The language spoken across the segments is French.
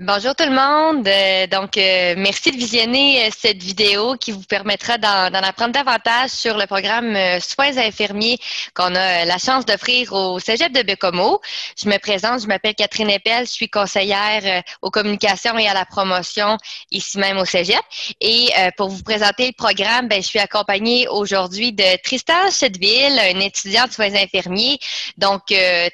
Bonjour tout le monde. Merci de visionner cette vidéo qui vous permettra d'en apprendre davantage sur le programme Soins infirmiers qu'on a la chance d'offrir au Cégep de Baie-Comeau. Je me présente, je m'appelle Catherine Eppel, je suis conseillère aux communications et à la promotion ici même au Cégep. Et pour vous présenter le programme, je suis accompagnée aujourd'hui de Tristan Chetteville, un étudiant de soins infirmiers.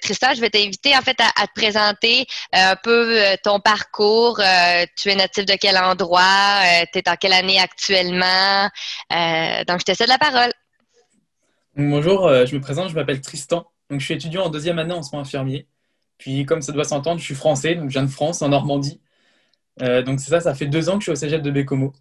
Tristan, je vais t'inviter en fait à te présenter un peu ton parcours. Tu es natif de quel endroit? Tu es en quelle année actuellement? Je te cède la parole. Bonjour, je me présente, je m'appelle Tristan. Donc, je suis étudiant en deuxième année en soins infirmiers. Puis, comme ça doit s'entendre, je suis français, donc je viens de France, en Normandie. Donc, c'est ça, ça fait 2 ans que je suis au Cégep de Baie-Comeau.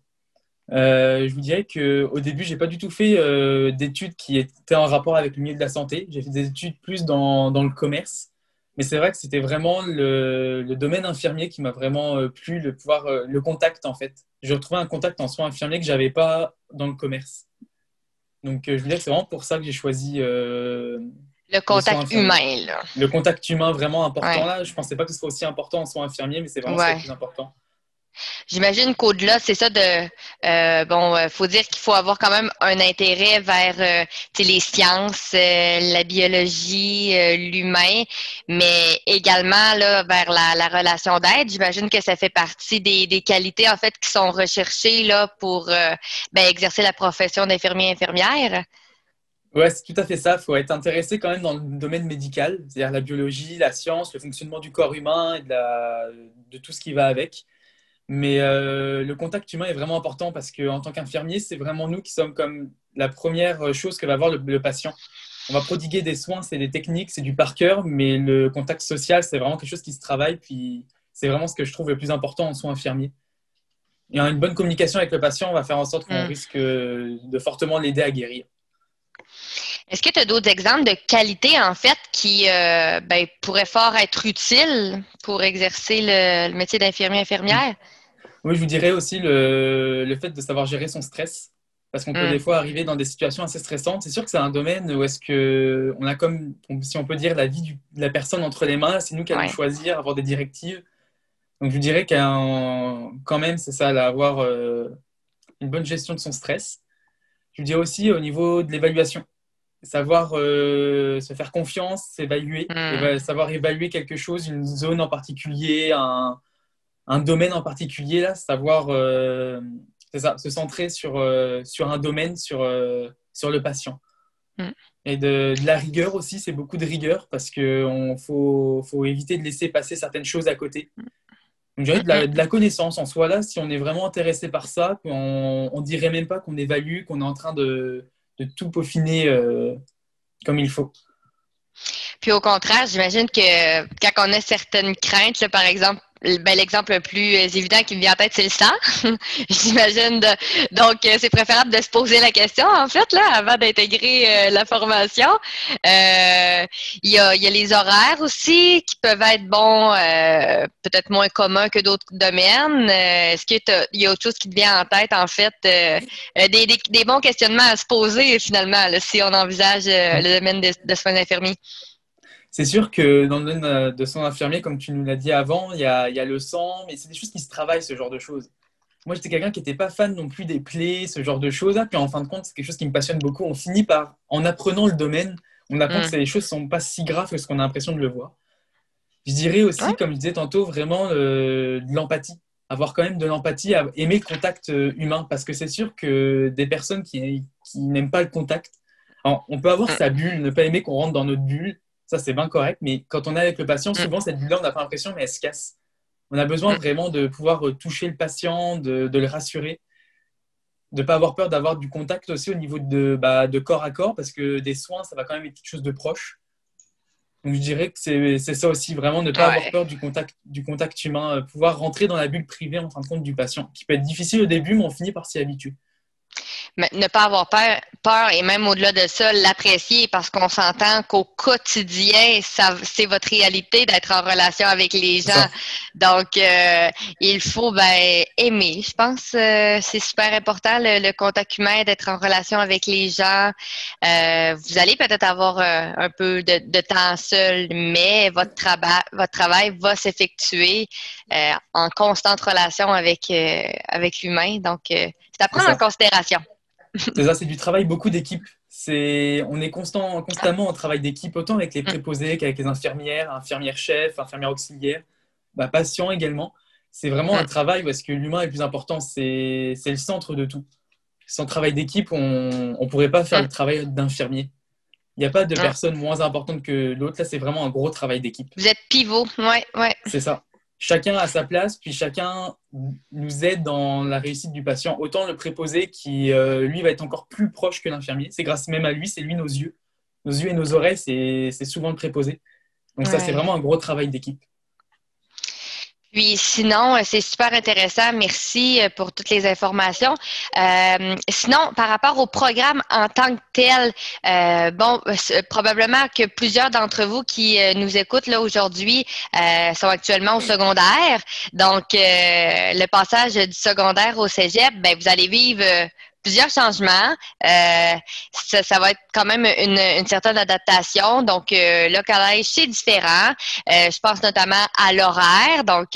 Je vous dirais qu'au début, j'ai pas du tout fait d'études qui étaient en rapport avec le milieu de la santé. J'ai fait des études plus dans le commerce. Mais c'est vrai que c'était vraiment le domaine infirmier qui m'a vraiment plu, le contact en fait. J'ai retrouvé un contact en soins infirmiers que j'avais pas dans le commerce. Donc, je veux dire que c'est vraiment pour ça que j'ai choisi Le les soins contact infirmiers. humain, là. Le contact humain vraiment important Ouais. là, je pensais pas que ce soit aussi important en soins infirmiers, mais c'est vraiment ce qui est le Ouais. plus important. J'imagine qu'au-delà, c'est ça faut dire qu'il faut avoir quand même un intérêt vers les sciences, la biologie, l'humain, mais également là, vers la relation d'aide. J'imagine que ça fait partie des qualités en fait qui sont recherchées là pour exercer la profession d'infirmier-infirmière. Ouais, c'est tout à fait ça. Il faut être intéressé quand même dans le domaine médical, c'est-à-dire la biologie, la science, le fonctionnement du corps humain et de tout ce qui va avec. Mais le contact humain est vraiment important parce qu'en tant qu'infirmier, c'est vraiment nous qui sommes comme la première chose que va voir le patient. On va prodiguer des soins, c'est des techniques, c'est du par cœur, mais le contact social, c'est vraiment quelque chose qui se travaille. Puis c'est vraiment ce que je trouve le plus important en soins infirmiers. Et une bonne communication avec le patient, on va faire en sorte qu'on Hmm. risque de fortement l'aider à guérir. Est-ce que tu as d'autres exemples de qualités, en fait, qui pourraient fort être utiles pour exercer le métier d'infirmier-infirmière? Oui, je vous dirais aussi le fait de savoir gérer son stress, parce qu'on peut des Hmm. fois arriver dans des situations assez stressantes. C'est sûr que c'est un domaine où est-ce que on a comme, si on peut dire, la vie de la personne entre les mains. C'est nous qui allons Ouais. choisir, avoir des directives. Donc je dirais quand même, c'est ça, là, avoir une bonne gestion de son stress. Je dirais aussi au niveau de l'évaluation, savoir se faire confiance, s'évaluer, Hmm. savoir évaluer quelque chose, une zone en particulier, un domaine en particulier, là, savoir c'est ça, se centrer sur un domaine, sur le patient. Hmm. Et de la rigueur aussi, c'est beaucoup de rigueur parce qu'il faut éviter de laisser passer certaines choses à côté. Donc, je dirais Hmm. de la connaissance en soi, là, si on est vraiment intéressé par ça, on dirait même pas qu'on évalue, qu'on est en train de tout peaufiner comme il faut. Puis au contraire, j'imagine que quand on a certaines craintes, là, par exemple, l'exemple le plus évident qui me vient en tête, c'est le sang. J'imagine. C'est préférable de se poser la question, en fait, là, avant d'intégrer la formation. Il y a les horaires aussi qui peuvent être bons, peut-être moins communs que d'autres domaines. Est-ce il y a autre chose qui te vient en tête, en fait, des bons questionnements à se poser, finalement, là, si on envisage le domaine de soins infirmiers? C'est sûr que dans le domaine de soins infirmiers, comme tu nous l'as dit avant, il y a le sang, mais c'est des choses qui se travaillent, ce genre de choses. Moi, j'étais quelqu'un qui n'était pas fan non plus des plaies, ce genre de choses-là. Puis en fin de compte, c'est quelque chose qui me passionne beaucoup. On finit par, en apprenant le domaine, on apprend que Hmm. les choses ne sont pas si graves que ce qu'on a l'impression de le voir. Je dirais Ouais. aussi, comme je disais tantôt, vraiment de l'empathie. Avoir quand même de l'empathie, aimer le contact humain. Parce que c'est sûr que des personnes qui n'aiment pas le contact, alors, on peut avoir Hmm. sa bulle, ne pas aimer qu'on rentre dans notre bulle. Ça, c'est bien correct. Mais quand on est avec le patient, Hmm. souvent, cette bulle-là, on n'a pas l'impression, mais elle se casse. On a besoin Hmm. vraiment de pouvoir toucher le patient, de le rassurer, de ne pas avoir peur d'avoir du contact aussi au niveau de corps à corps, parce que des soins, ça va quand même être quelque chose de proche. Donc je dirais que c'est ça aussi, vraiment ne pas avoir Ouais. peur du contact humain, pouvoir rentrer dans la bulle privée en fin de compte du patient, qui peut être difficile au début, mais on finit par s'y habituer. ne pas avoir peur et même au-delà de ça, l'apprécier parce qu'on s'entend qu'au quotidien, c'est votre réalité d'être en relation avec les C'est gens. ça. Donc, il faut aimer. Je pense que c'est super important, le contact humain, d'être en relation avec les gens. Vous allez peut-être avoir un peu de temps seul, mais votre travail va s'effectuer en constante relation avec l'humain. Donc, c'est à C'est prendre en ça. considération. C'est ça, c'est du travail beaucoup d'équipe. On est constamment en travail d'équipe, autant avec les Mm, préposés qu'avec les infirmières, infirmières-chefs, infirmières auxiliaires, patients également. C'est vraiment un mm, travail où est-ce que l'humain est le plus important. C'est le centre de tout. Sans travail d'équipe, on ne pourrait pas faire mm. le travail d'infirmier. Il n'y a pas de Ah, personne moins importante que l'autre. Là, c'est vraiment un gros travail d'équipe. vous êtes pivot, ouais, ouais. C'est ça. Chacun a sa place, puis chacun nous aide dans la réussite du patient. Autant le préposé qui, lui, va être encore plus proche que l'infirmier. C'est grâce même à lui, c'est lui nos yeux. Nos yeux et nos oreilles, c'est souvent le préposé. Donc ça, c'est Ouais. vraiment un gros travail d'équipe. Puis sinon, c'est super intéressant. Merci pour toutes les informations. Sinon, par rapport au programme en tant que tel, probablement que plusieurs d'entre vous qui nous écoutent là aujourd'hui sont actuellement au secondaire. Donc, le passage du secondaire au cégep, ben, vous allez vivre plusieurs changements. Ça va être quand même une certaine adaptation. Donc, le collège, c'est différent. Je pense notamment à l'horaire. Donc,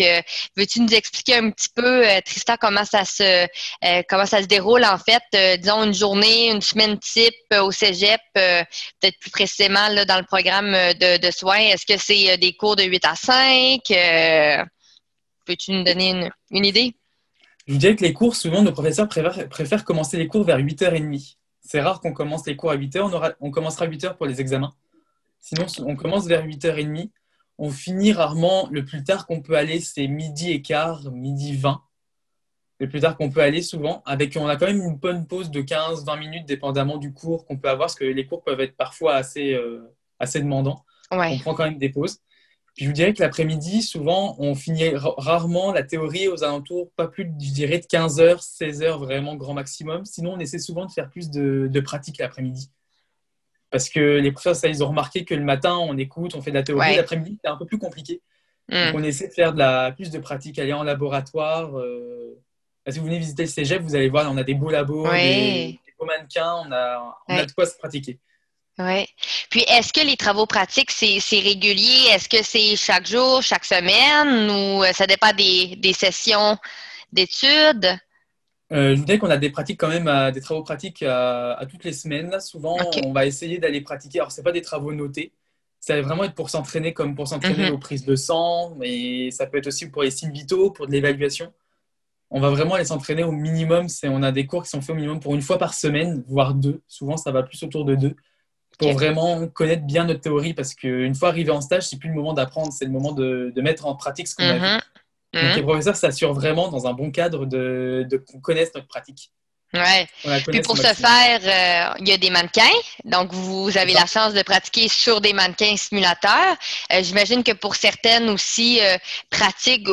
veux-tu nous expliquer un petit peu, Tristan, comment ça se déroule en fait, disons une journée, une semaine type au cégep, peut-être plus précisément là, dans le programme de soins. Est-ce que c'est des cours de 8 à 5? Peux-tu nous donner une idée? Je vous dirais que les cours, souvent, nos professeurs préfèrent commencer les cours vers 8h30. C'est rare qu'on commence les cours à 8h. On commencera à 8h pour les examens. Sinon, on commence vers 8h30. On finit rarement. Le plus tard qu'on peut aller, c'est midi et quart, midi 20. Le plus tard qu'on peut aller souvent. On a quand même une bonne pause de 15-20 minutes, dépendamment du cours qu'on peut avoir, parce que les cours peuvent être parfois assez demandants. On Ouais. prend quand même des pauses. Puis je vous dirais que l'après-midi, souvent, on finit rarement la théorie aux alentours, pas plus, je dirais, de 15h, 16h, vraiment grand maximum. Sinon, on essaie souvent de faire plus de pratique l'après-midi. Parce que les professeurs, ça, ils ont remarqué que le matin, on écoute, on fait de la théorie. Ouais. L'après-midi, c'est un peu plus compliqué. Donc, Hmm. on essaie de faire plus de pratique, aller en laboratoire. Si vous venez visiter le cégep, vous allez voir, on a des beaux labos, Ouais. des beaux mannequins, on a Ouais. de quoi se pratiquer. Ouais. Puis, est-ce que les travaux pratiques, c'est régulier? Est-ce que c'est chaque jour, chaque semaine ou ça dépend des sessions d'études? Je vous dirais qu'on a des pratiques quand même, des travaux pratiques à toutes les semaines. Là, souvent, OK. on va essayer d'aller pratiquer. Alors, c'est pas des travaux notés. Ça va vraiment être pour s'entraîner, comme pour s'entraîner Mhm. aux prises de sang, mais ça peut être aussi pour les signes vitaux, pour de l'évaluation. On va vraiment aller s'entraîner au minimum. On a des cours qui sont faits au minimum pour une fois par semaine, voire deux. Souvent, ça va plus autour de deux, pour OK. vraiment connaître bien notre théorie, parce qu'une fois arrivé en stage, c'est plus le moment d'apprendre, c'est le moment de mettre en pratique ce qu'on a vu. Mhm. Donc, Mhm. les professeurs s'assurent vraiment, dans un bon cadre, de qu'on connaisse notre pratique, Ouais. qu'on la Puis connaisse au pour ce maximum. faire, il y a des mannequins. Donc, vous C'est avez la ça. chance de pratiquer sur des mannequins simulateurs. J'imagine que pour certaines aussi pratiques,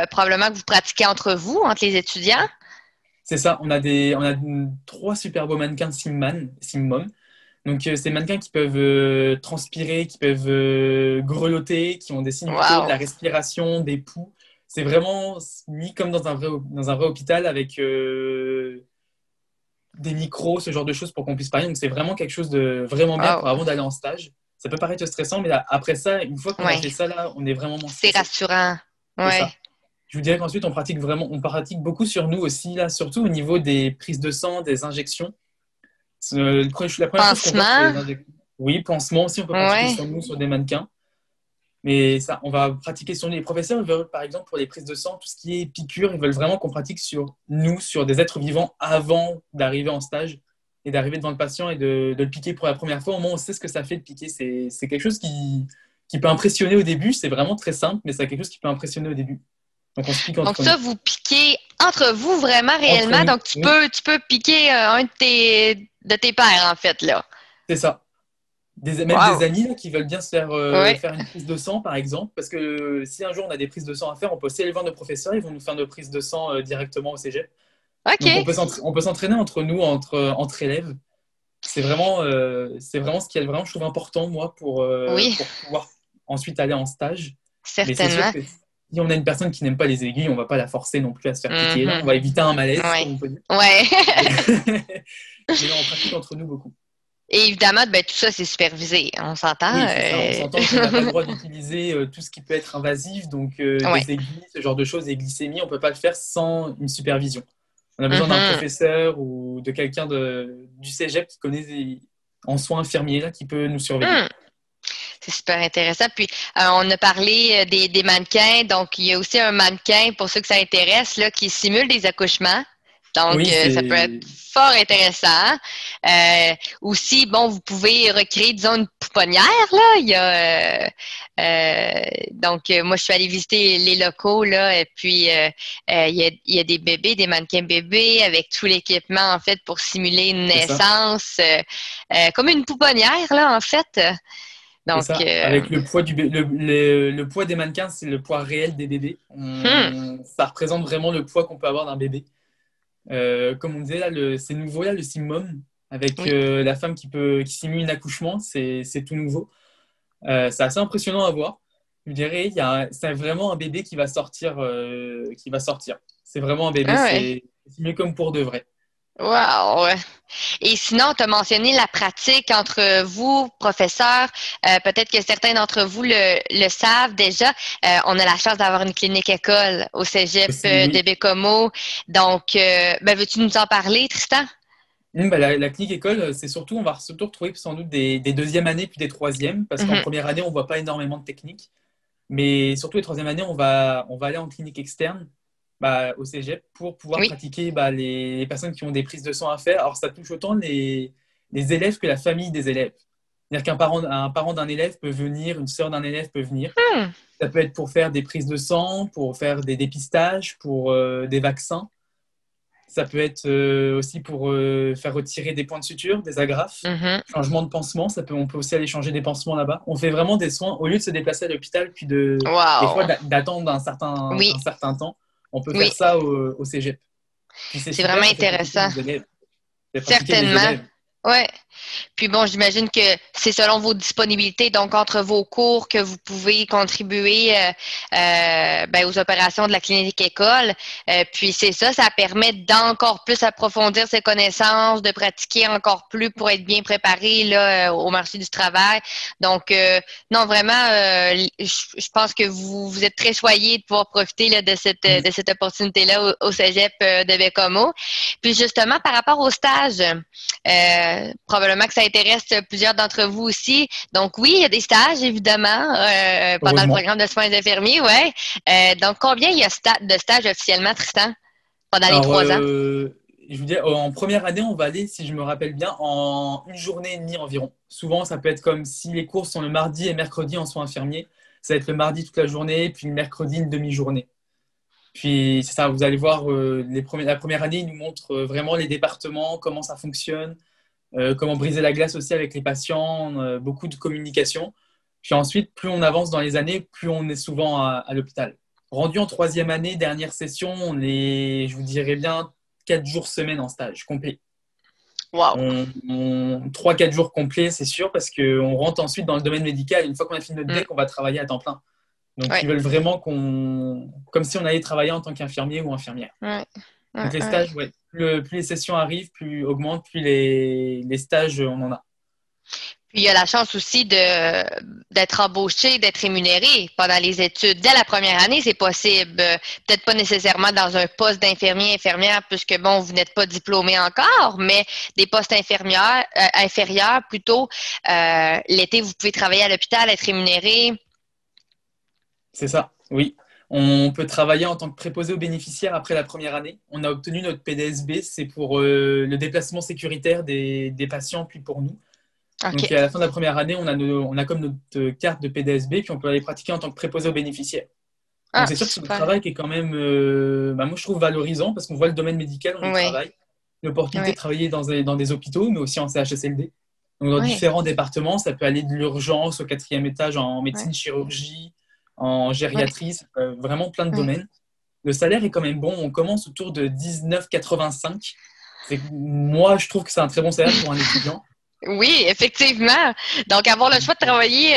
probablement que vous pratiquez entre vous, entre les étudiants. C'est ça. On a trois super beaux mannequins Simmom. Donc, c'est des mannequins qui peuvent transpirer, qui peuvent grelotter, qui ont des signes vitaux, de la Wow. respiration, des poux. C'est vraiment mis comme dans un vrai hôpital avec des micros, ce genre de choses pour qu'on puisse parler. Donc, c'est vraiment quelque chose de vraiment bien Wow. pour avant d'aller en stage. Ça peut paraître stressant, mais après ça, une fois qu'on a Ouais. fait ça, là, on est vraiment moins C'est stressé. rassurant. C'est Ouais. ça. Je vous dirais qu'ensuite, on pratique beaucoup sur nous aussi, là, surtout au niveau des prises de sang, des injections. La première chose qu'on voit, c'est Pansement. les injections. Oui, pansement aussi, on peut pratiquer Ouais. sur nous, sur des mannequins. Mais ça, on va pratiquer sur nous. Les professeurs ils veulent, par exemple, pour les prises de sang, tout ce qui est piqûres, ils veulent vraiment qu'on pratique sur nous, sur des êtres vivants, avant d'arriver en stage et d'arriver devant le patient et de le piquer pour la première fois. Au moins, on sait ce que ça fait de piquer. C'est quelque chose qui peut impressionner au début. C'est vraiment très simple, mais c'est quelque chose qui peut impressionner au début. Donc, on se pique Donc entre ça, nous. vous piquez entre vous vraiment Entre réellement. nous, Donc oui, tu peux piquer un de tes pairs en fait là. c'est ça. Même des Wow. amis là, qui veulent bien se faire, Ouais. faire une prise de sang, par exemple, parce que si un jour on a des prises de sang à faire, on peut aussi aller voir nos professeurs, ils vont nous faire nos prises de sang directement au cégep. Donc, OK. on peut s'entraîner entre nous, entre élèves. C'est vraiment ce qui est vraiment, je trouve, important, moi, Oui, pour pouvoir ensuite aller en stage. Mais c'est sûr certainement. que si on a une personne qui n'aime pas les aiguilles, on va pas la forcer non plus à se faire piquer. Là, Mhm. on va éviter un malaise, Ouais. comme on peut dire. Ouais. Mais, mais non, on pratique entre nous beaucoup. Et évidemment, ben, tout ça, c'est supervisé. On s'entend? Oui, c'est ça. On s'entend qu'on n'a pas le droit d'utiliser tout ce qui peut être invasif, donc Ouais. des aiguilles, ce genre de choses, des glycémies, on peut pas le faire sans une supervision. On a besoin d'un Mhm. professeur ou de quelqu'un du cégep qui connaît en soins infirmiers là, qui peut nous surveiller. Hmm. C'est super intéressant. Puis, on a parlé des mannequins. Donc, il y a aussi un mannequin, pour ceux que ça intéresse, là, qui simule des accouchements. Donc, Oui, ça peut être c'est fort intéressant. Aussi, bon, vous pouvez recréer, disons, une pouponnière, là. Donc, moi, je suis allée visiter les locaux, là, et puis, il y a des bébés, des mannequins bébés avec tout l'équipement, en fait, pour simuler une c'est ça. naissance, comme une pouponnière, là, en fait. C'est Donc, ça. Avec le poids le poids des mannequins, c'est le poids réel des bébés. hmm, Ça représente vraiment le poids qu'on peut avoir d'un bébé. Comme on disait là, c'est nouveau là, le simmum avec oui. la femme qui simule un accouchement, c'est tout nouveau. C'est assez impressionnant à voir. Je dirais, c'est vraiment un bébé qui va sortir, qui va sortir. C'est vraiment un bébé, Ah ouais. c'est mieux comme pour de vrai. Wow. Et sinon, tu as mentionné la pratique entre vous, professeurs. Peut-être que certains d'entre vous le savent déjà. On a la chance d'avoir une clinique école au Cégep Aussi, de oui. Bécomo. Donc, ben, veux-tu nous en parler, Tristan? Bah, la clinique école, c'est surtout, on va surtout retrouver sans doute des deuxièmes années puis des troisièmes, parce qu'en Mhm. première année, on voit pas énormément de techniques. Mais surtout les troisième années, on va aller en clinique externe bah, au Cégep pour pouvoir Oui. pratiquer bah, les personnes qui ont des prises de sang à faire. Alors ça touche autant les élèves que la famille des élèves. C'est-à-dire un parent d'un élève peut venir, une sœur d'un élève peut venir. Hmm. Ça peut être pour faire des prises de sang, pour faire des dépistages, pour des vaccins. Ça peut être aussi pour faire retirer des points de suture, des agrafes, Mhm. changement de pansement. On peut aussi aller changer des pansements là-bas. On fait vraiment des soins au lieu de se déplacer à l'hôpital, puis des fois Wow. d'attendre Oui. un certain temps. On peut faire Oui. ça au cégep. Puis c'est C'est super, vraiment ça fait pratiquer intéressant. les élèves. Ça fait pratiquer les Certainement. élèves. Ouais. Puis bon, j'imagine que c'est selon vos disponibilités, donc entre vos cours, que vous pouvez contribuer ben, aux opérations de la clinique école. Puis c'est ça, ça permet d'encore plus approfondir ses connaissances, de pratiquer encore plus pour être bien préparé là, au marché du travail. Donc, non, vraiment, je pense que vous êtes très choyés de pouvoir profiter là, de cette opportunité-là au Cégep de Bécomo. Puis justement, par rapport au stage, probablement que ça intéresse plusieurs d'entre vous aussi. Donc oui, il y a des stages, évidemment, pendant le Heureusement. programme de soins infirmiers, ouais. Donc combien il y a de stages officiellement, Tristan, pendant les Alors, 3 ans? je vous dis, en première année, on va aller, si je me rappelle bien, en une journée et demie environ. Souvent, ça peut être comme si les cours sont le mardi et mercredi en soins infirmiers. Ça va être le mardi toute la journée, puis le mercredi une demi-journée. Puis c'est ça, vous allez voir, la première année, ils nous montrent vraiment les départements, comment ça fonctionne, comment briser la glace aussi avec les patients, beaucoup de communication. Puis ensuite, plus on avance dans les années, plus on est souvent à l'hôpital. Rendu en troisième année, dernière session, on est, je vous dirais bien, 4 jours semaine en stage complet. Wow. 3-4 jours complets, c'est sûr, parce qu'on rentre ensuite dans le domaine médical. Une fois qu'on a fini notre Mm. deck, on va travailler à temps plein. Donc, Ouais. ils veulent vraiment comme si on allait travailler en tant qu'infirmier ou infirmière. Ouais. Ouais. Donc, les Ouais. stages, ouais, plus les sessions arrivent, plus augmentent, plus les stages, on en a. Puis il y a la chance aussi d'être embauché, d'être rémunéré pendant les études. Dès la première année, c'est possible. Peut-être pas nécessairement dans un poste d'infirmier, infirmière, puisque bon, vous n'êtes pas diplômé encore, mais des postes inférieurs plutôt. L'été, vous pouvez travailler à l'hôpital, être rémunéré. C'est ça, oui. On peut travailler en tant que préposé aux bénéficiaires après la première année. On a obtenu notre PDSB, c'est pour le déplacement sécuritaire des patients, puis pour nous. OK. Donc, à la fin de la première année, on a comme notre carte de PDSB, puis on peut aller pratiquer en tant que préposé aux bénéficiaires. Donc, Ah, c'est sûr que c'est un super. travail qui est quand même, bah, moi, je trouve valorisant parce qu'on voit le domaine médical, on y Oui. travaille. L'opportunité Oui. de travailler dans des hôpitaux, mais aussi en CHSLD. Donc, dans Oui. différents départements, ça peut aller de l'urgence au quatrième étage en Oui. médecine chirurgie, en Oui. gériatrie, vraiment plein de Oui. domaines. le salaire est quand même bon. On commence autour de 19,85. Moi, je trouve que c'est un très bon salaire pour un étudiant. Oui, effectivement. Donc, avoir le choix de travailler,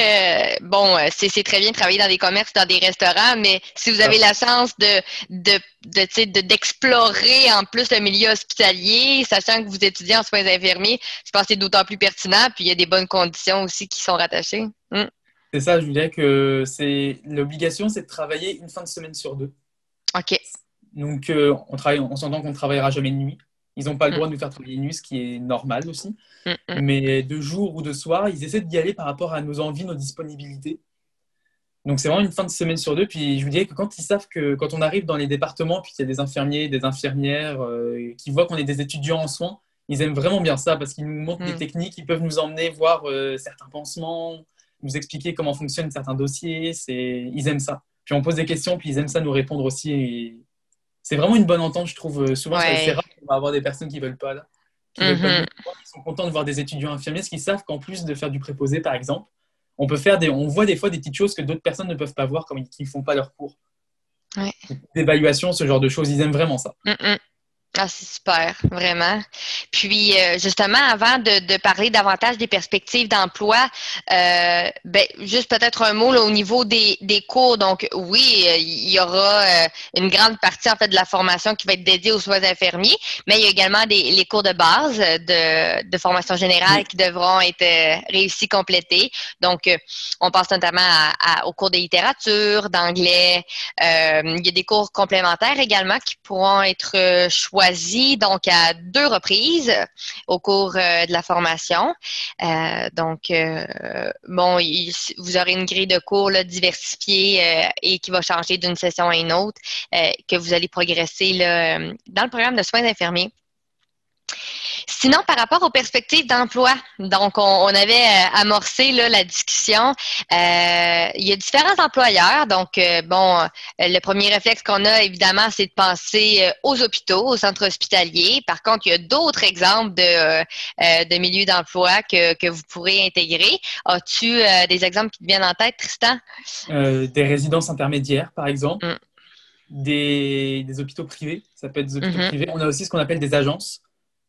c'est très bien de travailler dans des commerces, dans des restaurants, mais si vous avez la chance d'explorer en plus le milieu hospitalier, sachant que vous étudiez en soins infirmiers, je pense que c'est d'autant plus pertinent, puis il y a des bonnes conditions aussi qui sont rattachées. C'est ça, je dirais que l'obligation, c'est de travailler une fin de semaine sur deux. OK. Donc, on s'entend qu'on ne travaillera jamais de nuit. Ils n'ont pas le droit de nous faire travailler de nuit, ce qui est normal aussi. Mais de jour ou de soir, ils essaient d'y aller par rapport à nos envies, nos disponibilités. Donc, c'est vraiment une fin de semaine sur deux. Puis, je vous dirais que quand ils savent que quand on arrive dans les départements, puis qu'il y a des infirmiers, des infirmières qui voient qu'on est des étudiants en soins, ils aiment vraiment bien ça parce qu'ils nous montrent des techniques, ils peuvent nous emmener voir certains pansements, nous expliquer comment fonctionnent certains dossiers. Ils aiment ça. Puis, on pose des questions, puis ils aiment ça nous répondre aussi. Et c'est vraiment une bonne entente, je trouve. Souvent, c'est rare qu'on va avoir des personnes qui ne veulent pas, là. Veulent pas ils sont contents de voir des étudiants infirmiers, parce qu'ils savent qu'en plus de faire du préposé, par exemple, on voit des fois des petites choses que d'autres personnes ne peuvent pas voir, comme qu'ils ne font pas leur cours. Ouais. D'évaluation, ce genre de choses, ils aiment vraiment ça. Ah, c'est super, vraiment. Puis, justement, avant de parler davantage des perspectives d'emploi, juste peut-être un mot là, au niveau des cours. Donc, oui, il y aura une grande partie, en fait, de la formation qui va être dédiée aux soins infirmiers, mais il y a également les cours de base de formation générale qui devront être réussis, complétés. Donc, on pense notamment aux cours de littérature, d'anglais. Il y a des cours complémentaires également qui pourront être choisis donc à 2 reprises au cours de la formation. Vous aurez une grille de cours là, diversifiée et qui va changer d'une session à une autre, que vous allez progresser là, dans le programme de soins infirmiers. Sinon, par rapport aux perspectives d'emploi, donc on avait amorcé là, la discussion. Il y a différents employeurs. Donc, le premier réflexe qu'on a, évidemment, c'est de penser aux hôpitaux, aux centres hospitaliers. Par contre, il y a d'autres exemples de milieux d'emploi que vous pourrez intégrer. As-tu des exemples qui te viennent en tête, Tristan? Des résidences intermédiaires, par exemple. Des hôpitaux privés. Ça peut être des hôpitaux privés. On a aussi ce qu'on appelle des agences.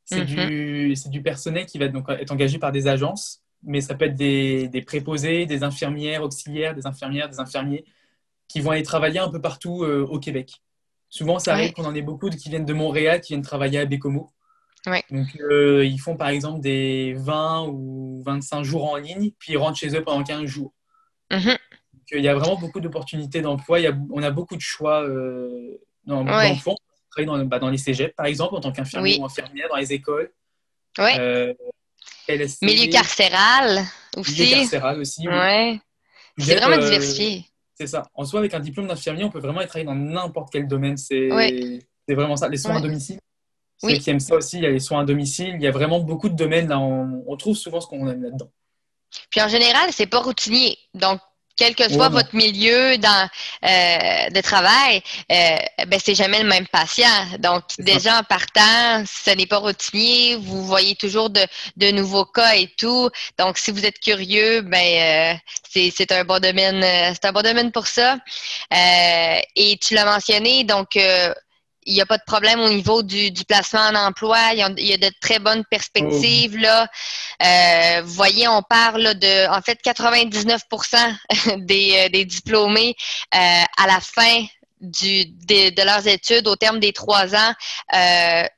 C'est du personnel qui va donc être engagé par des agences, mais ça peut être des préposés, des infirmières auxiliaires, des infirmiers qui vont aller travailler un peu partout au Québec. Souvent, ça arrive qu'on en ait beaucoup qui viennent de Montréal, qui viennent travailler à Bécomo. Donc, ils font par exemple des 20 ou 25 jours en ligne, puis ils rentrent chez eux pendant 15 jours. Donc, il y a vraiment beaucoup d'opportunités d'emploi. On a beaucoup de choix d'emploi. Dans les cégeps, par exemple, en tant qu'infirmier ou infirmière, dans les écoles. LSC, milieu carcéral aussi. Milieu carcéral aussi, oui. C'est vraiment diversifié. C'est ça. En soi, avec un diplôme d'infirmier, on peut vraiment travailler dans n'importe quel domaine. C'est vraiment ça. Les soins à domicile, ceux qui aiment ça aussi, il y a les soins à domicile. Il y a vraiment beaucoup de domaines. Là, on trouve souvent ce qu'on aime là-dedans. Puis en général, c'est pas routinier. Donc, quel que soit votre milieu de travail, c'est jamais le même patient. Donc, déjà en partant, ce n'est pas routinier. Vous voyez toujours de nouveaux cas et tout. Donc, si vous êtes curieux, c'est un bon domaine. C'est un bon domaine pour ça. Et tu l'as mentionné, donc il n'y a pas de problème au niveau du placement en emploi. Il y a de très bonnes perspectives. Là. Vous voyez, on parle là, de, en fait, 99% des diplômés à la fin de leurs études, au terme des 3 ans,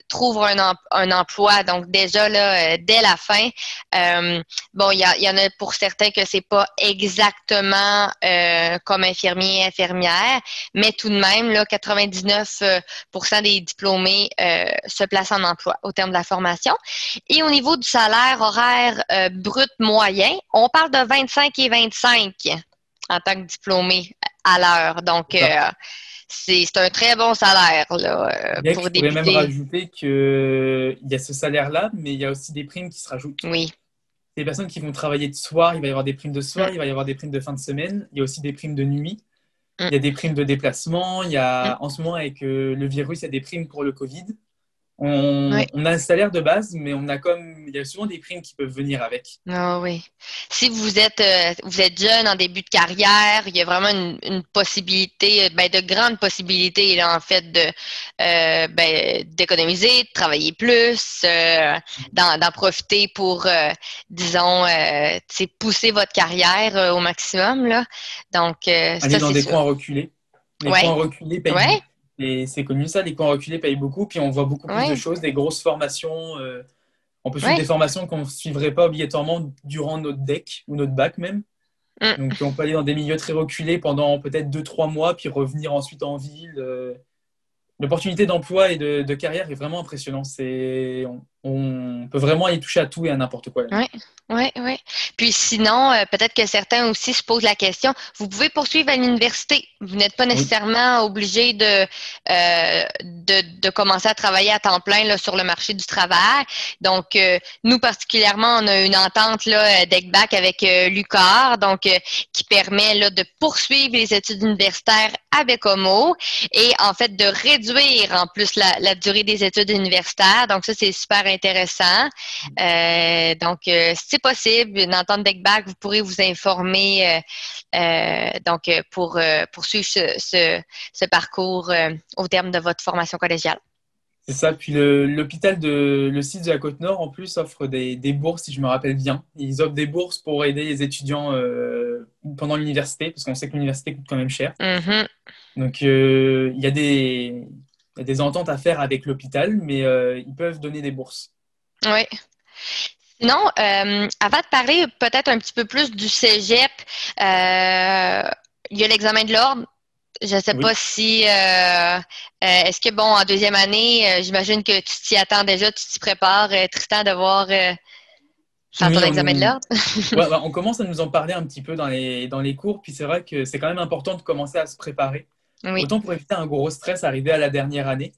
trouvent un emploi. Donc déjà là, dès la fin, il y en a pour certains que c'est pas exactement comme infirmier, infirmière, mais tout de même là, 99% des diplômés se placent en emploi au terme de la formation. Et au niveau du salaire horaire brut moyen, on parle de 25 et 25 en tant que diplômé à l'heure. Donc c'est un très bon salaire là, pour débuter. Je pourrais même rajouter qu'il y a ce salaire-là, mais il y a aussi des primes qui se rajoutent. Oui. Les personnes qui vont travailler de soir, il va y avoir des primes de soir, il va y avoir des primes de fin de semaine, il y a aussi des primes de nuit, il y a des primes de déplacement, il y a en ce moment avec le virus, il y a des primes pour le Covid. Oui. On a un salaire de base, mais il y a souvent des primes qui peuvent venir avec. Ah oui. Si vous êtes jeune en début de carrière, il y a vraiment une possibilité, ben, de grandes possibilités là, en fait ben, d'économiser, de travailler plus, d'en profiter pour, disons, tu sais, pousser votre carrière au maximum là. Donc Aller ça dans c'est des sûr. coins reculés. Les Ouais, coins reculés payent ouais, beaucoup. Et c'est connu ça, les coins reculés payent beaucoup, puis on voit beaucoup plus de ouais, choses, des grosses formations. On peut suivre ouais. des formations qu'on ne suivrait pas obligatoirement durant notre DEC ou notre bac même. Mm. Donc on peut aller dans des milieux très reculés pendant peut-être 2, 3 mois, puis revenir ensuite en ville. L'opportunité d'emploi et de carrière est vraiment impressionnante. On peut vraiment aller toucher à tout et à n'importe quoi là-dedans. Oui, oui, oui. Puis sinon, peut-être que certains aussi se posent la question, vous pouvez poursuivre à l'université. Vous n'êtes pas Oui, nécessairement obligé de commencer à travailler à temps plein là, sur le marché du travail. Donc, nous particulièrement, on a une entente là, d'ECBAC avec l'UQAR, donc qui permet là, de poursuivre les études universitaires à Bécomo et en fait de réduire en plus la durée des études universitaires. Donc, ça, c'est super intéressant. Donc, si possible, une entente d'ECBAC, vous pourrez vous informer pour suivre ce parcours au terme de votre formation collégiale. c'est ça. Puis le site de la Côte-Nord, en plus, offre des bourses, si je me rappelle bien. Ils offrent des bourses pour aider les étudiants pendant l'université, parce qu'on sait que l'université coûte quand même cher. Mhm. Donc, il y a des ententes à faire avec l'hôpital, mais ils peuvent donner des bourses. Oui. Sinon, avant de parler peut-être un petit peu plus du cégep, il y a l'examen de l'ordre. Je ne sais pas Oui. si est-ce que bon en deuxième année, j'imagine que tu t'y attends déjà, tu t'y prépares, Tristan, de voir faire ton Oui, examen de l'ordre. ouais, on commence à nous en parler un petit peu dans les cours, puis c'est vrai que c'est quand même important de commencer à se préparer. Oui. Autant pour éviter un gros stress arrivé à la dernière année.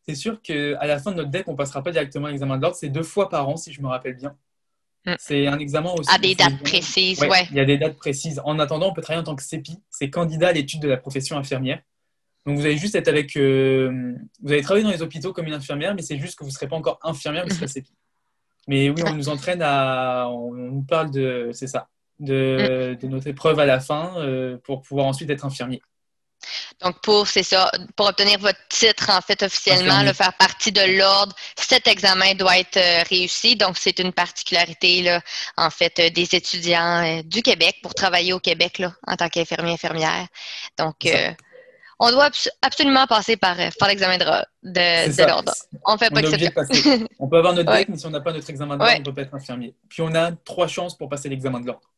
C'est sûr qu'à la fin de notre DEC, on ne passera pas directement à l'examen de l'ordre, c'est 2 fois par an, si je me rappelle bien. Mm. C'est un examen À aussi, il des faut dates vraiment... précises, Ouais, ouais. il y a des dates précises. En attendant, on peut travailler en tant que CEPI, c'est candidat à l'étude de la profession infirmière. Donc vous allez juste être avec... vous allez travailler dans les hôpitaux comme une infirmière, mais c'est juste que vous ne serez pas encore infirmière, vous serez Mhm. CEPI. Mais oui, on nous entraîne on nous parle c'est ça, Mm. de notre épreuve à la fin pour pouvoir ensuite être infirmier. Donc, c'est ça, pour obtenir votre titre, en fait, officiellement, le Infirmier, faire partie de l'ordre, cet examen doit être réussi. Donc, c'est une particularité, là, en fait, des étudiants du Québec pour travailler au Québec, là, en tant qu'infirmier, infirmière. Donc, c'est ça. on doit absolument passer par l'examen C'est de ça. l'ordre. On ne fait pas On est obligé exception. de passer. On peut avoir notre Oui, DEC, mais si on n'a pas notre examen de oui. l'ordre, on ne peut pas être infirmier. Puis on a 3 chances pour passer l'examen de l'ordre.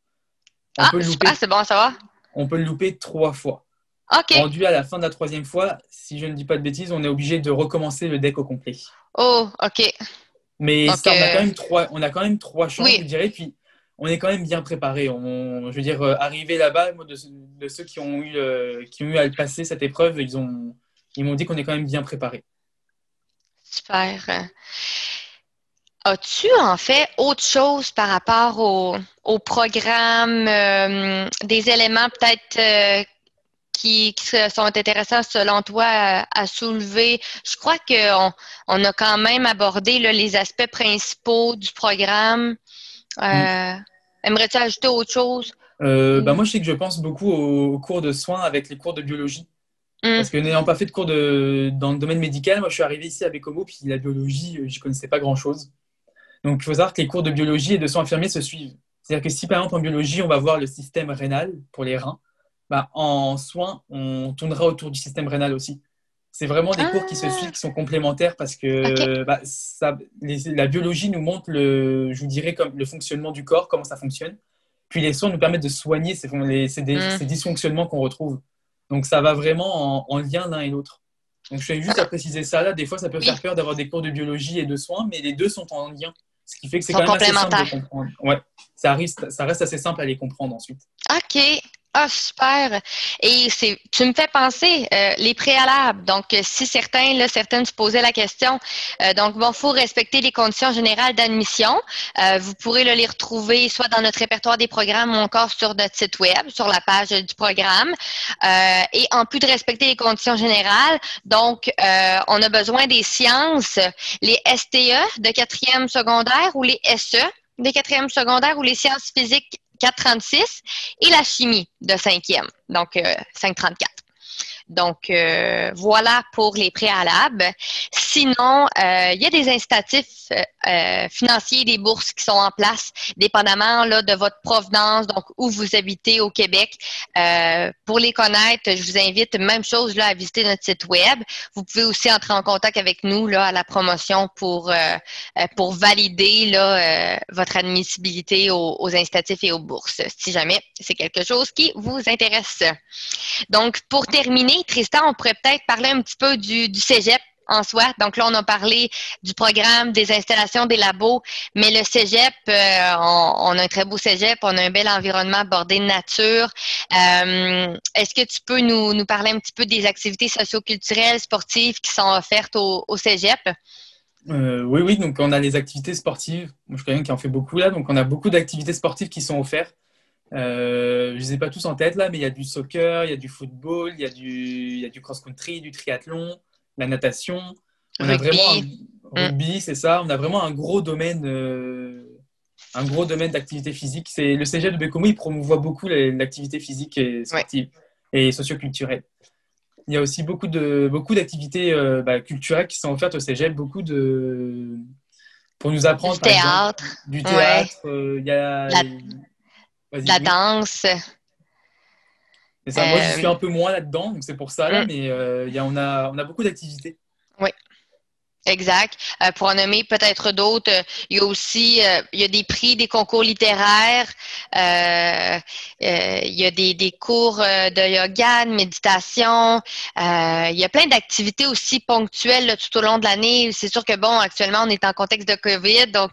On Ah, peut le super, louper, c'est bon à savoir. on peut le louper 3 fois. OK. Rendu à la fin de la 3e fois, si je ne dis pas de bêtises, on est obligé de recommencer le DEC au complet. Oh, OK. Mais Donc, ça, on a quand même 3 chances, je oui. dirais. Puis on est quand même bien préparé. Je veux dire, arrivé là-bas, moi, de ceux qui ont eu à le passer cette épreuve, ils m'ont dit qu'on est quand même bien préparé. Super. As-tu en fait autre chose par rapport au programme, des éléments peut-être qui sont intéressants selon toi à soulever? Je crois on a quand même abordé là, les aspects principaux du programme. Oui. Euh, Aimerais-tu ajouter autre chose? Moi, je sais que je pense beaucoup aux cours de soins avec les cours de biologie. Hum, Parce que n'ayant pas fait de cours dans le domaine médical, moi, je suis arrivé ici à Bécomo, puis la biologie, j'y connaissais pas grand-chose. Donc, il faut savoir que les cours de biologie et de soins infirmiers se suivent. C'est-à-dire que si, par exemple, en biologie, on va voir le système rénal pour les reins, bah, en soins, on tournera autour du système rénal aussi. C'est vraiment des cours qui se suivent, Ah, qui sont complémentaires parce OK. que la biologie nous montre, je vous dirais, comme le fonctionnement du corps, comment ça fonctionne. Puis les soins nous permettent de soigner Hum, ces dysfonctionnements qu'on retrouve. Donc ça va vraiment en lien l'un et l'autre. Donc je fais juste à préciser ça là. Des fois, ça peut oui, faire peur d'avoir des cours de biologie et de soins, mais les deux sont en lien. Ce qui fait que c'est sont quand même assez simple de complémentaires. comprendre. Ouais, ça reste assez simple à les comprendre ensuite. OK. Ah, super. Et tu me fais penser, les préalables. Donc, si certaines se posaient la question, donc, bon, faut respecter les conditions générales d'admission. Vous pourrez les retrouver soit dans notre répertoire des programmes ou encore sur notre site web, sur la page du programme. Et en plus de respecter les conditions générales, donc, on a besoin des sciences, les STE de quatrième secondaire ou les SE des quatrièmes secondaires ou les sciences physiques 436 et la chimie de cinquième, donc 534. Donc, voilà pour les préalables. Sinon, il y a des incitatifs financiers, des bourses qui sont en place, dépendamment là, de votre provenance, donc où vous habitez au Québec. Pour les connaître, je vous invite, même chose, là, à visiter notre site web. Vous pouvez aussi entrer en contact avec nous là, à la promotion pour valider là, votre admissibilité aux incitatifs et aux bourses, si jamais c'est quelque chose qui vous intéresse. Donc, pour terminer, Tristan, on pourrait peut-être parler un petit peu du cégep en soi. Donc là, on a parlé du programme, des installations, des labos, mais le cégep, on a un très beau cégep, on a un bel environnement bordé de nature. Est-ce que tu peux nous parler un petit peu des activités socio-culturelles, sportives qui sont offertes au cégep? Oui, oui, donc on a les activités sportives. Moi, je suis quelqu'un qui en fait beaucoup là, donc on a beaucoup d'activités sportives qui sont offertes. Je ne les ai pas tous en tête là, mais il y a du soccer, il y a du football, il y a du cross-country, du triathlon, la natation. On a vraiment Rugby. rugby, c'est ça. On a vraiment un gros domaine d'activité physique. C'est le Cégep de Bécomo, il promouvoit beaucoup l'activité physique et Ouais. sportive et socioculturelle. Il y a aussi beaucoup d'activités culturelles qui sont offertes au Cégep, pour nous Du apprendre, par exemple, théâtre. du Ouais. théâtre. Il y a... La, de Vas-y, la oui. danse. C'est ça. Moi, j'y suis Euh, un peu moins là-dedans, donc c'est pour ça, là, mm, mais on a beaucoup d'activités. oui. Exact. Pour en nommer peut-être d'autres, il y a aussi il y a des prix, des concours littéraires, il y a des cours de yoga, de méditation. Il y a plein d'activités aussi ponctuelles là, tout au long de l'année. C'est sûr que bon, actuellement, on est en contexte de COVID, donc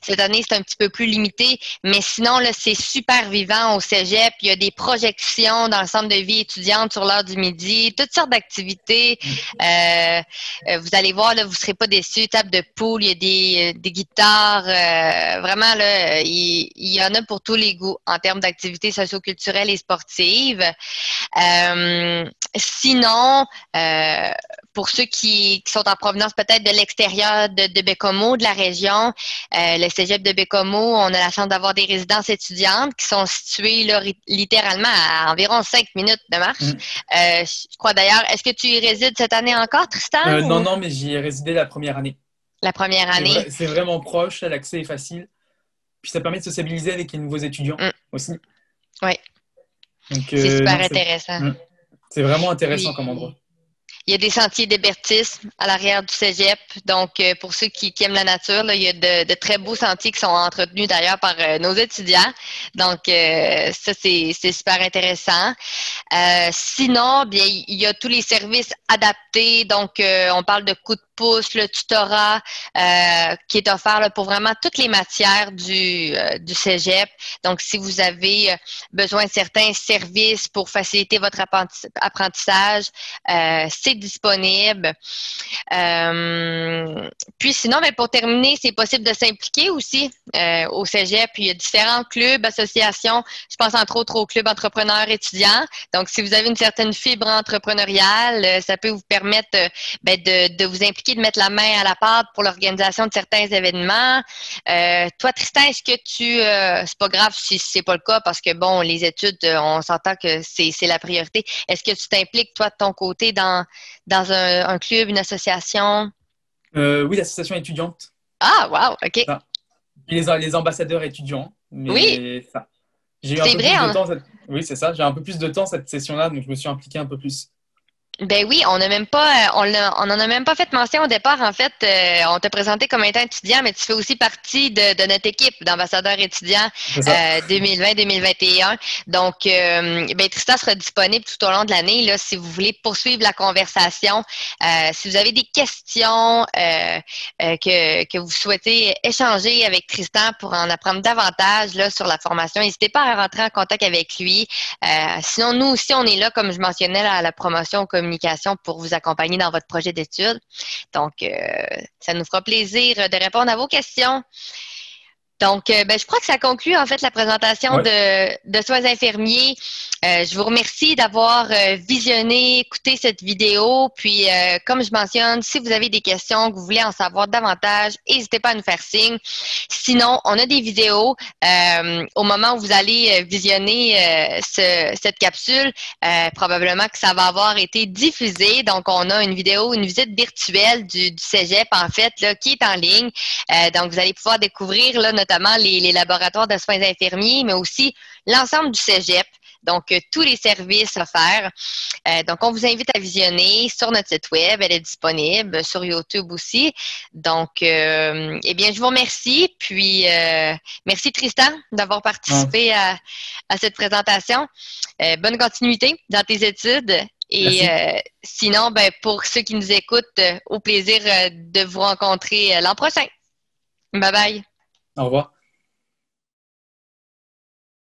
cette année, c'est un petit peu plus limité. Mais sinon, là, c'est super vivant au Cégep. Il y a des projections dans le centre de vie étudiante sur l'heure du midi, toutes sortes d'activités. Vous allez voir, là, vous serez pas déçus. Table de poule, il y a des guitares. Vraiment, là, il y en a pour tous les goûts en termes d'activités socioculturelles et sportives. Sinon, pour ceux qui sont en provenance peut-être de l'extérieur de Bécomo, de la région, le cégep de Bécomo, on a la chance d'avoir des résidences étudiantes qui sont situées là, littéralement à environ 5 minutes de marche. Mm. Je crois d'ailleurs, est-ce que tu y résides cette année encore, Tristan, Non, ou non, mais j'y ai résidé la première année. la première année? C'est vraiment proche, l'accès est facile. Puis ça permet de sociabiliser avec les nouveaux étudiants Mm, aussi. oui, Donc, c'est super non, intéressant. mm, c'est vraiment intéressant comme endroit. Puis, il y a des sentiers d'hébertisme à l'arrière du cégep. Donc, pour ceux qui aiment la nature, là, il y a de très beaux sentiers qui sont entretenus d'ailleurs par nos étudiants. Donc, ça, c'est super intéressant. Sinon, bien, il y a tous les services adaptés. Donc, on parle de coups de pouce, le tutorat qui est offert là, pour vraiment toutes les matières du cégep. Donc, si vous avez besoin de certains services pour faciliter votre apprentissage, c'est disponible. Puis sinon, ben, pour terminer, c'est possible de s'impliquer aussi au cégep. Puis il y a différents clubs, associations. Je pense entre autres au club entrepreneur étudiant. Donc, si vous avez une certaine fibre entrepreneuriale, ça peut vous permettre de vous impliquer, de mettre la main à la pâte pour l'organisation de certains événements. Toi, Tristan, est-ce que c'est pas grave si c'est pas le cas parce que bon, les études, on s'entend que c'est la priorité. Est-ce que tu t'impliques, toi, de ton côté, dans un club, une association? Oui, l'association étudiante. Ah, wow, OK. Ça. Puis les ambassadeurs étudiants. Oui, Mais ça. J'ai eu un c'est peu vrai, plus de hein? temps. Oui, c'est ça. J'ai un peu plus de temps cette session-là, donc je me suis impliqué un peu plus. Ben oui, on n'a même pas, on en a même pas fait mention au départ. En fait, on t'a présenté comme étant étudiant, mais tu fais aussi partie de notre équipe d'ambassadeurs étudiants C'est ça. 2020-2021. Donc, ben, Tristan sera disponible tout au long de l'année là, si vous voulez poursuivre la conversation. Si vous avez des questions que vous souhaitez échanger avec Tristan pour en apprendre davantage là, sur la formation, n'hésitez pas à rentrer en contact avec lui. Sinon, nous aussi, on est là, comme je mentionnais, à la promotion aux communications pour vous accompagner dans votre projet d'études. Donc, ça nous fera plaisir de répondre à vos questions. Donc, ben, je crois que ça conclut en fait la présentation Oui. de Soins infirmiers. Je vous remercie d'avoir visionné, écouté cette vidéo. Puis, comme je mentionne, si vous avez des questions, que vous voulez en savoir davantage, n'hésitez pas à nous faire signe. Sinon, on a des vidéos au moment où vous allez visionner cette capsule. Probablement que ça va avoir été diffusé. Donc, on a une vidéo, une visite virtuelle du Cégep, en fait, là, qui est en ligne. Donc, vous allez pouvoir découvrir là, notamment les laboratoires de soins infirmiers, mais aussi l'ensemble du Cégep. Donc, tous les services offerts. Donc, on vous invite à visionner sur notre site web. Elle est disponible sur YouTube aussi. Donc, eh bien, je vous remercie. Puis, merci Tristan d'avoir Ah, participé à cette présentation. Bonne continuité dans tes études. Et merci. sinon, ben, pour ceux qui nous écoutent, au plaisir de vous rencontrer l'an prochain. Bye bye. Au revoir.